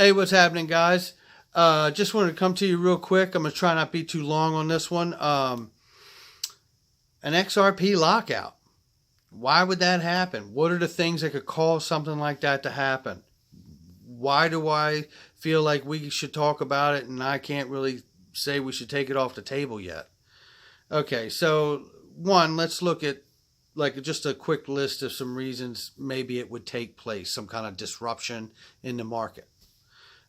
Hey, what's happening, guys? Just wanted to come to you real quick. I'm going to try not to be too long on this one. An XRP lockout. Why would that happen? What are the things that could cause something like that to happen? Why do I feel like we should talk about it and I can't really say we should take it off the table yet? Okay, so one, let's look at like just a quick list of some reasons maybe it would take place, some kind of disruption in the market.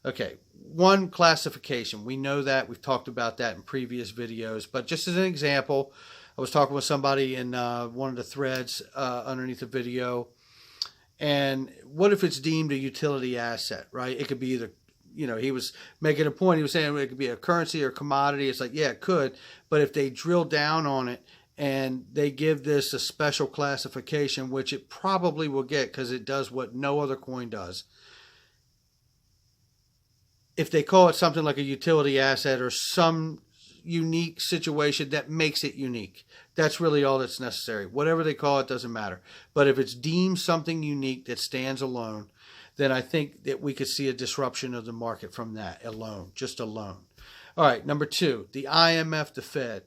Okay, one, classification. We know that. We've talked about that in previous videos. But just as an example, I was talking with somebody in one of the threads underneath the video. And what if it's deemed a utility asset, right? It could be either, he was making a point. He was saying it could be a currency or commodity. It's like, yeah, it could. But if they drill down on it and they give this a special classification, which it probably will get because it does what no other coin does. If they call it something like a utility asset or some unique situation that makes it unique, that's really all that's necessary. Whatever they call it doesn't matter. But if it's deemed something unique that stands alone, then I think that we could see a disruption of the market from that alone, just alone. All right, number two, the IMF, the Fed.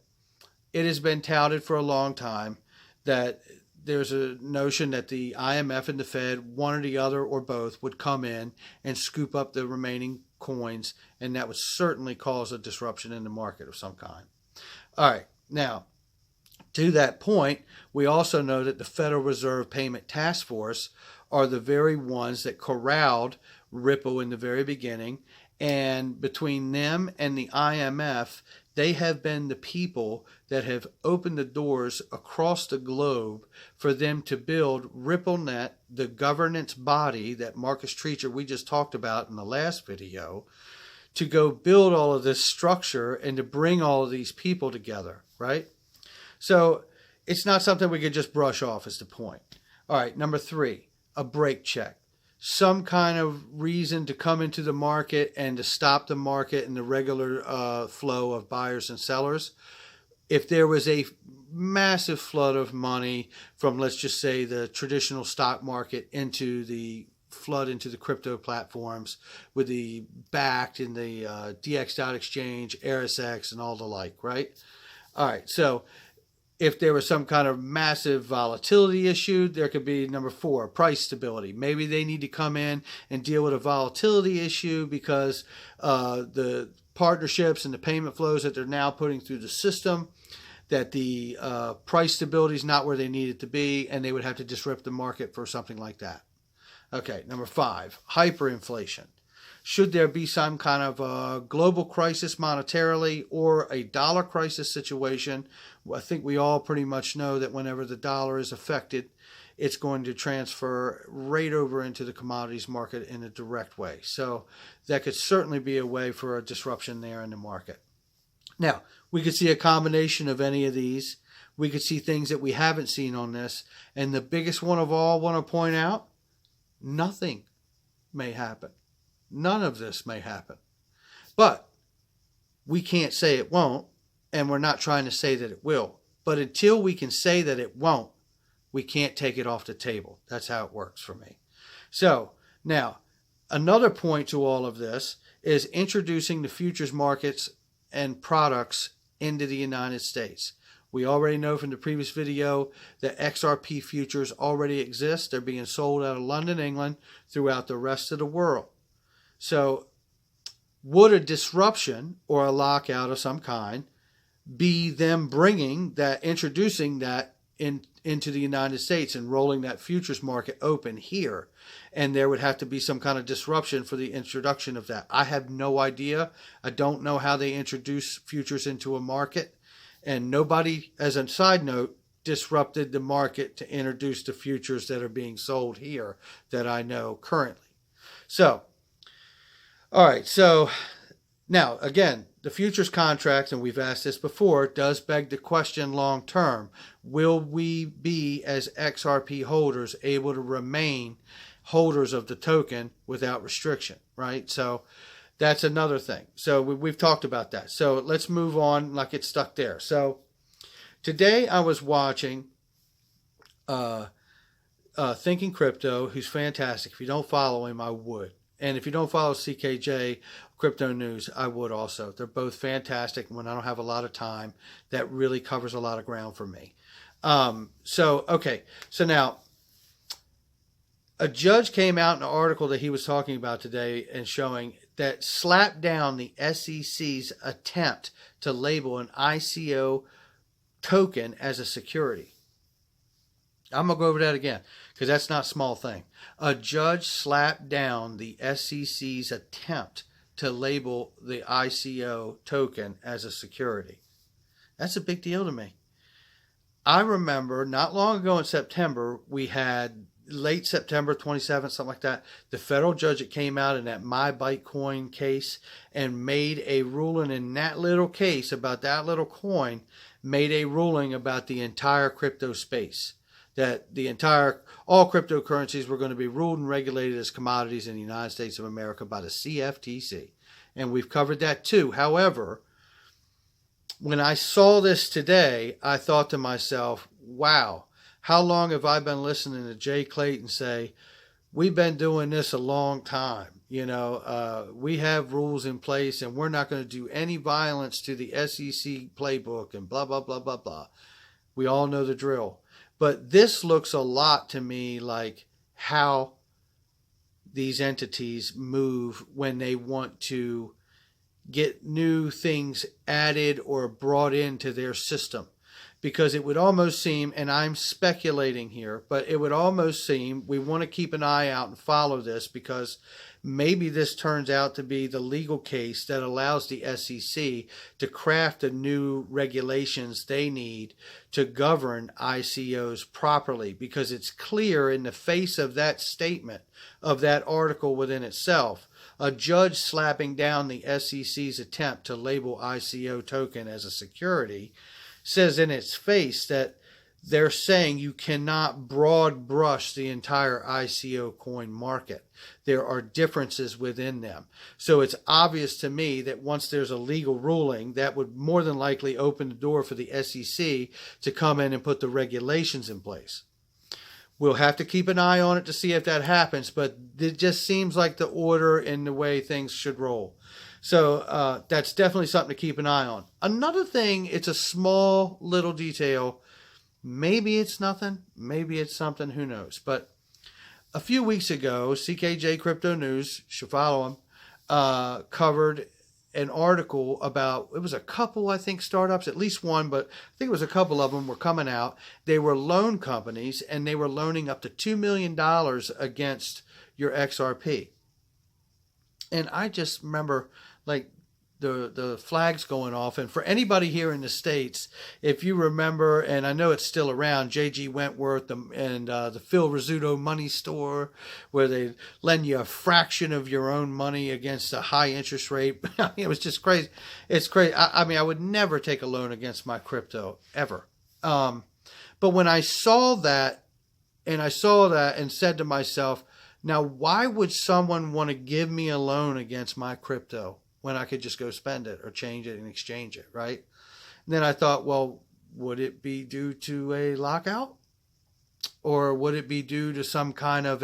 It has been touted for a long time that there's a notion that the IMF and the Fed, one or the other or both, would come in and scoop up the remaining coins, and that would certainly cause a disruption in the market of some kind. All right, now, to that point, we also know that the Federal Reserve Payment Task Force are the very ones that corralled Ripple in the very beginning, and between them and the IMF, they have been the people that have opened the doors across the globe for them to build RippleNet, the governance body that Marcus Treacher we just talked about in the last video, to go build all of this structure and to bring all of these people together, right? So it's not something we could just brush off is the point. All right, number three, a break check. Some kind of reason to come into the market and to stop the market and the regular flow of buyers and sellers. If there was a massive flood of money from, let's just say, the traditional stock market into the crypto platforms with the BACT and the DX.Exchange, ErisX, and all the like, right? All right, so if there was some kind of massive volatility issue, there could be number four, price stability. Maybe they need to come in and deal with a volatility issue because the partnerships and the payment flows that they're now putting through the system, that the price stability is not where they need it to be, and they would have to disrupt the market for something like that. Okay, number five, hyperinflation. Should there be some kind of a global crisis monetarily or a dollar crisis situation, I think we all pretty much know that whenever the dollar is affected, it's going to transfer right over into the commodities market in a direct way. So that could certainly be a way for a disruption there in the market. Now, we could see a combination of any of these. We could see things that we haven't seen on this. And the biggest one of all I want to point out, nothing may happen. None of this may happen. But we can't say it won't, and we're not trying to say that it will. But until we can say that it won't, we can't take it off the table. That's how it works for me. So now, another point to all of this is introducing the futures markets and products into the United States. We already know from the previous video that XRP futures already exist. They're being sold out of London, England, throughout the rest of the world. So would a disruption or a lockout of some kind be them bringing that, introducing that into the United States and rolling that futures market open here? And there would have to be some kind of disruption for the introduction of that. I have no idea. I don't know how they introduce futures into a market. And nobody, as a side note, disrupted the market to introduce the futures that are being sold here that I know currently. So, all right, so now, again, the futures contracts, and we've asked this before, does beg the question long term. Will we be, as XRP holders, able to remain holders of the token without restriction, right? So that's another thing. So we've talked about that. So let's move on, like it's stuck there. So today I was watching Thinking Crypto, who's fantastic. If you don't follow him, I would. And if you don't follow CKJ Crypto News, I would also. They're both fantastic. When I don't have a lot of time, that really covers a lot of ground for me. Okay. So now, a judge came out in an article that he was talking about today and showing that slapped down the SEC's attempt to label an ICO token as a security. I'm going to go over that again because that's not a small thing. A judge slapped down the SEC's attempt to label the ICO token as a security. That's a big deal to me. I remember not long ago in September, we had late September 27th, something like that, the federal judge that came out in that My Bitcoin case and made a ruling in that little case about that little coin, made a ruling about the entire crypto space. That all cryptocurrencies were going to be ruled and regulated as commodities in the United States of America by the CFTC. And we've covered that too. However, when I saw this today, I thought to myself, wow, how long have I been listening to Jay Clayton say, we've been doing this a long time. We have rules in place and we're not going to do any violence to the SEC playbook and blah, blah, blah, blah, blah. We all know the drill. But this looks a lot to me like how these entities move when they want to get new things added or brought into their system. Because it would almost seem, and I'm speculating here, but it would almost seem we want to keep an eye out and follow this because maybe this turns out to be the legal case that allows the SEC to craft the new regulations they need to govern ICOs properly, because it's clear in the face of that statement, of that article within itself, a judge slapping down the SEC's attempt to label ICO token as a security says in its face that they're saying you cannot broad brush the entire ICO coin market. There are differences within them. So it's obvious to me that once there's a legal ruling, that would more than likely open the door for the SEC to come in and put the regulations in place. We'll have to keep an eye on it to see if that happens, but it just seems like the order and the way things should roll. So that's definitely something to keep an eye on. Another thing, it's a small little detail. Maybe it's nothing. Maybe it's something. Who knows? But a few weeks ago, CKJ Crypto News, should follow him, covered an article about, it was a couple, I think, startups, at least one, but I think it was a couple of them were coming out. They were loan companies, and they were loaning up to $2 million against your XRP. And I just remember, like, the flags going off. And for anybody here in the States, if you remember, and I know it's still around, J.G. Wentworth and the Phil Rizzuto money store, where they lend you a fraction of your own money against a high interest rate. It was just crazy. It's crazy. I mean, I would never take a loan against my crypto, ever. But when I saw that and said to myself, now, why would someone want to give me a loan against my crypto when I could just go spend it or change it and exchange it, right? And then I thought, well, would it be due to a lockout? Or would it be due to some kind of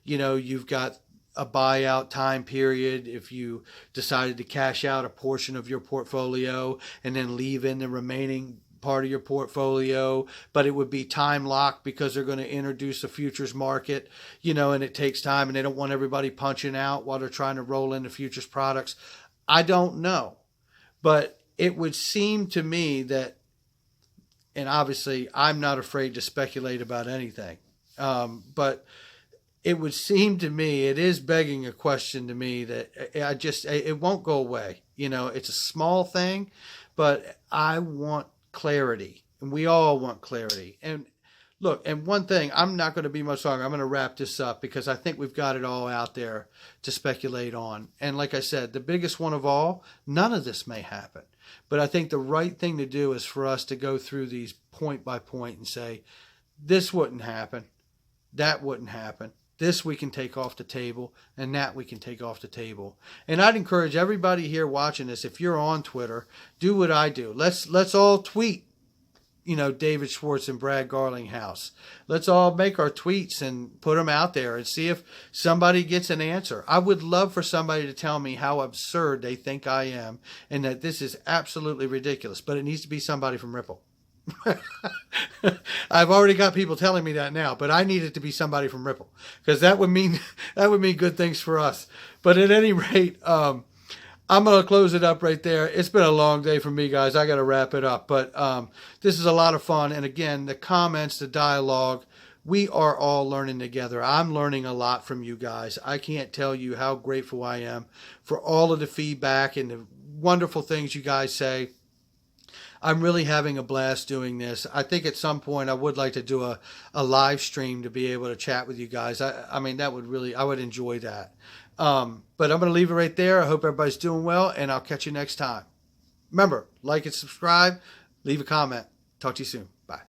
you've got a buyout time period if you decided to cash out a portion of your portfolio and then leave in the remaining part of your portfolio, but it would be time locked because they're going to introduce a futures market, and it takes time and they don't want everybody punching out while they're trying to roll into futures products. I don't know, but it would seem to me that, and obviously I'm not afraid to speculate about anything, but it would seem to me, it is begging a question to me that it won't go away. It's a small thing, but I want clarity, and we all want clarity. And look, and one thing, I'm not going to be much longer. I'm going to wrap this up because I think we've got it all out there to speculate on. And like I said, the biggest one of all, none of this may happen. But I think the right thing to do is for us to go through these point by point and say, this wouldn't happen, that wouldn't happen. This we can take off the table, and that we can take off the table. And I'd encourage everybody here watching this, if you're on Twitter, do what I do. Let's all tweet. David Schwartz and Brad Garlinghouse. Let's all make our tweets and put them out there and see if somebody gets an answer. I would love for somebody to tell me how absurd they think I am and that this is absolutely ridiculous, but it needs to be somebody from Ripple. I've already got people telling me that now, but I need it to be somebody from Ripple because that would mean good things for us. But at any rate, I'm going to close it up right there. It's been a long day for me, guys. I got to wrap it up. But this is a lot of fun. And again, the comments, the dialogue, we are all learning together. I'm learning a lot from you guys. I can't tell you how grateful I am for all of the feedback and the wonderful things you guys say. I'm really having a blast doing this. I think at some point I would like to do a live stream to be able to chat with you guys. I mean, I would enjoy that. But I'm going to leave it right there. I hope everybody's doing well, and I'll catch you next time. Remember, like and subscribe, leave a comment. Talk to you soon. Bye.